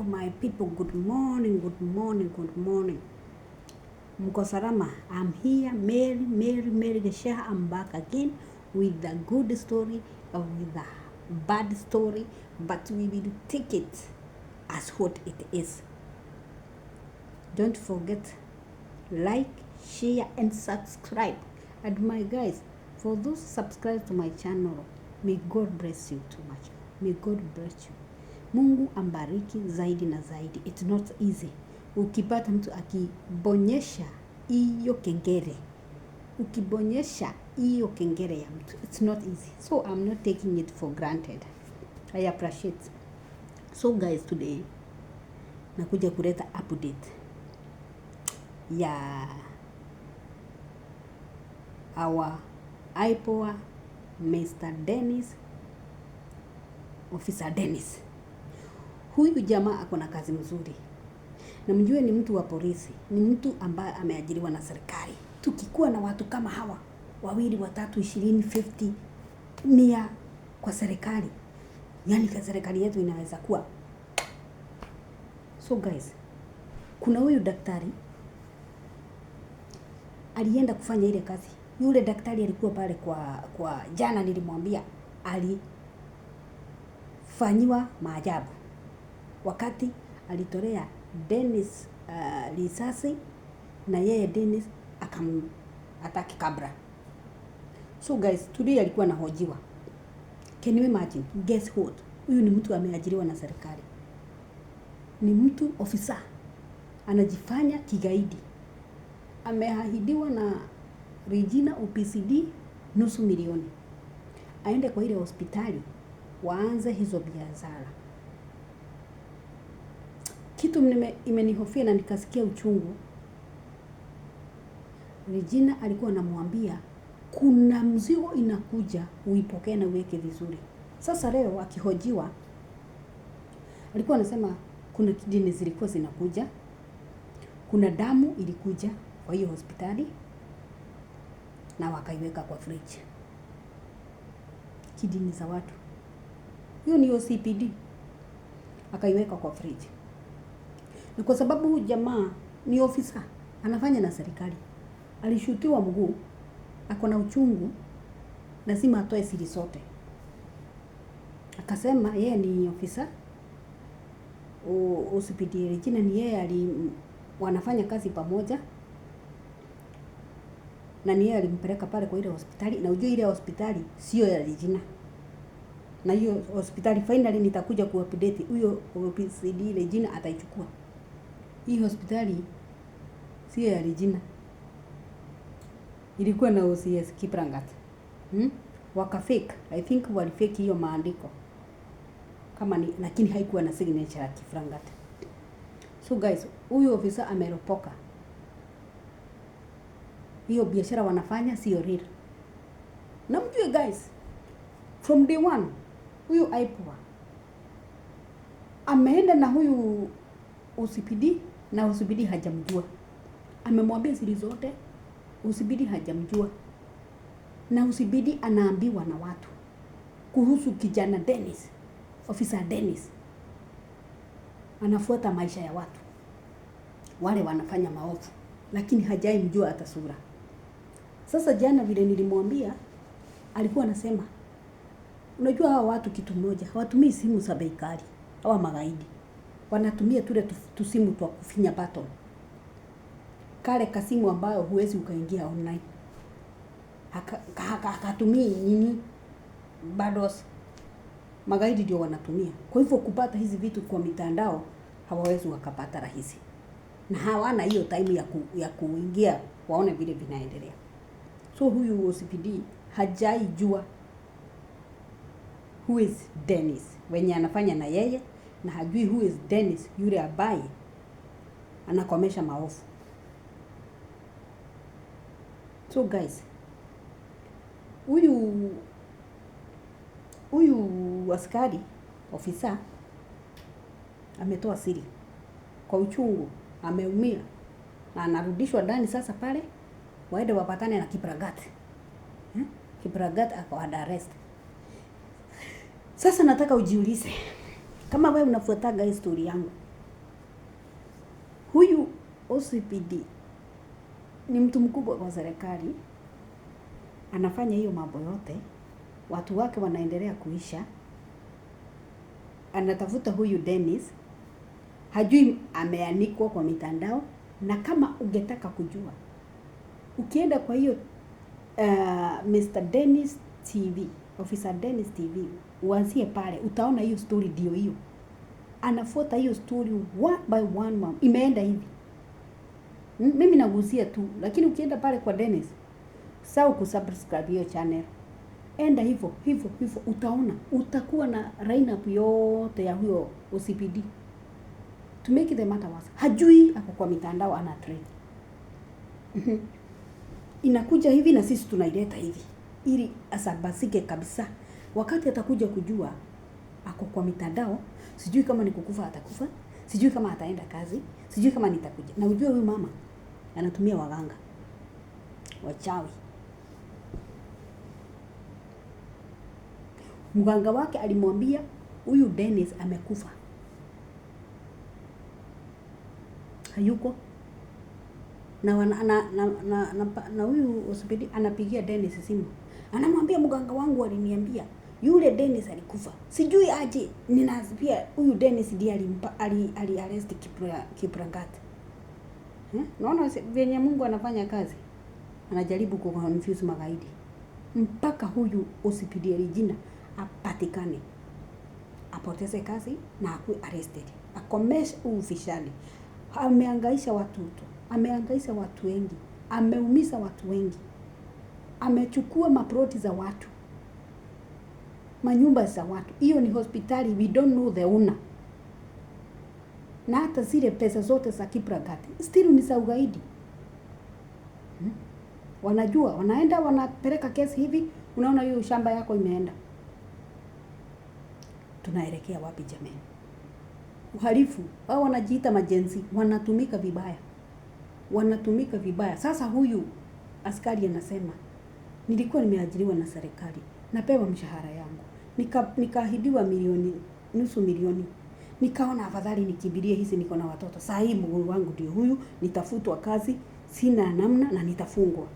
my people, good morning, good morning, good morning. Mko salama? I'm here, Mary Geshaha. I'm back again with a good story or with a bad story, but we will take it as what it is. Don't forget, like, share, and subscribe. And my guys, for those subscribe to my channel, may God bless you too much. May God bless you. Mungu ambariki zaidi na zaidi. It's not easy. Ukipata mtu akibonyesha hiyo kengele, ukibonyesha hiyo kengele ya mtu, it's not easy. So I'm not taking it for granted. I appreciate. So guys, today nakuja kuleta update ya our IPOA Mr. Dennis, Officer Dennis. Huyu jamaa ako na kazi mzuri. Na mjue ni mtu wa polisi, ni mtu ambaye ameajiriwa na serikali. Tukikuwa na watu kama hawa, 2, 3, 20, 50, 100 kwa serikali, yani kwa serikali yetu inaweza kuwa. So guys, kuna huyu daktari alienda kufanya ile kazi. Yule daktari alikuwa pale kwa jana nilimwambia alifanyiwa maajabu. Wakati alitolea Dennis risasi na yeye Dennis akamtaki kabla. So guys, today alikuwa anahojiwa. Can you imagine? Guess what? Huyu ni mtu ameajiriwa na serikali. Ni mtu ofisa. Anajifanya kigaidi. Ameahidiwa na Regina OPCD $500,000. Aende kwa ile hospitali waanze hizo biashara. Kitu imenihofia na nikasikia uchungu. Regina alikuwa anamwambia kuna mzigo inakuja, uipokee na uweke vizuri. Sasa leo akihojiwa alikuwa anasema kuna kidini zilikuwa zinakuja, kuna damu ilikuja kwa hiyo hospitali na wakaiweka kwa fridge. Kidini za watu. Hiyo ni OCPD. Akaiweka kwa fridge. Na kwa sababu huyu jamaa ni ofisa, anafanya na serikali. Alishutiwa mguu, ako na uchungu, lazima atoe siri zote. Akasema yeye ni ofisa, OCPD Regina ni yeye wanafanya kazi pamoja. Na ni yeye alimpeleka pale kwa ile hospitali, na ujue ile hospitali sio ya Regina. Na hiyo hospitali finally nitakuja kuupdate, huyo OPCD Regina ataichukua. Hii hospitali sio ya Regina. Ilikuwa na OCS Kiprangat. Wakafake. I think walifake hiyo maandiko. Kama ni, lakini haikuwa na signature ya Kiprangat. So guys, huyu ofisa ameropoka. Hiyo biashara wanafanya sio real. Na mjue guys, from day one, huyu IPOA ameenda na huyu OCPD na OCPD hajamjua. Amemwambia siri zote, OCPD hajamjua. Na OCPD anaambiwa na watu kuhusu kijana Dennis, Officer Dennis. Anafuata maisha ya watu wale wanafanya maovu, lakini hajai mjua hata sura. Sasa jana vile nilimwambia, alikuwa anasema unajua hawa watu kitu moja, hawatumii simu za bei kali, hawa magaidi. Wanatumia tule tusimu twa kufinya button. Kale kasimu ambayo huwezi ukaingia online. Hakatumii nini? Bados. Magaidi ndio wanatumia. Kwa hivyo kupata hizi vitu kwa mitandao hawawezi wakapata rahisi. Na hawana hiyo time ya kuingia waone vile vinaendelea. So huyu OCPD hajai jua who is Dennis wenye anafanya na yeye, na hajui who is Dennis yule ambaye anakomesha maovu. So guys, huyu askari ofisa ametoa siri kwa uchungu, ameumia na anarudishwa ndani sasa pale waende wapatane na Kipragat. Kipragat akawa arrest. Sasa nataka ujiulize, kama wewe unafuataga historia yangu, OCPD ni mtu mkubwa kwa serikali, anafanya hiyo mambo yote, watu wake wanaendelea kuisha, anatafuta huyu Dennis, hajui ameanikwa kwa mitandao. Na kama ungetaka kujua, ukienda kwa hiyo Mr. Dennis TV, Officer Dennis TV, uanzie pale, utaona hiyo story ndio hiyo. Anafuata hiyo story one by one, imeenda hivi. Mimi nagusia tu, lakini ukienda pale kwa Dennis, sawa kusubscribe hiyo channel. Enda hivyo, utaona. Utakuwa na lineup yote ya huyo OCPD. To make the matter worse, hajui ako kwa mitandao ana trade. Inakuja hivi na sisi tunaileta hivi, ili asabasike kabisa. Wakati atakuja kujua ako kwa mitandao, sijui kama ni kukufa atakufa, sijui kama ataenda kazi, sijui kama nitakuja. Na ujue huyu mama anatumia waganga, wachawi. Mganga wake alimwambia huyu Dennis amekufa, hayuko. Na huyu OCPD anapigia Dennis simu, anamwambia mganga wangu aliniambia yule Dennis alikufa, sijui aje. Ninasikia huyu Dennis ndiye arrest Kiprangat. Naona venye Mungu anafanya kazi, anajaribu kuconfuse magaidi mpaka huyu OCPD Regina apatikane, apoteze kazi na akuwe arrested, akomeshe ufishali. Ameangaisha watoto, ameangaisha watu wengi, ameumiza watu wengi, amechukua maploti za watu, manyumba za watu. Hiyo ni hospitali, we don't know the owner. Na hata zile pesa zote za Kiprangat still ni za ugaidi. Wanajua, wanaenda wanapeleka kesi hivi, unaona hiyo shamba yako imeenda. Tunaelekea wapi jamani? Uhalifu, wao wanajiita majenzi, wanatumika vibaya. Sasa huyu askari anasema, nilikuwa nimeajiriwa na serikali, napewa mshahara yangu, nikaahidiwa nusu milioni. Nikaona afadhali nikibirie hizi, niko na watoto. Saa hii Mungu wangu ndio huyu, nitafutwa kazi, sina namna na nitafungwa.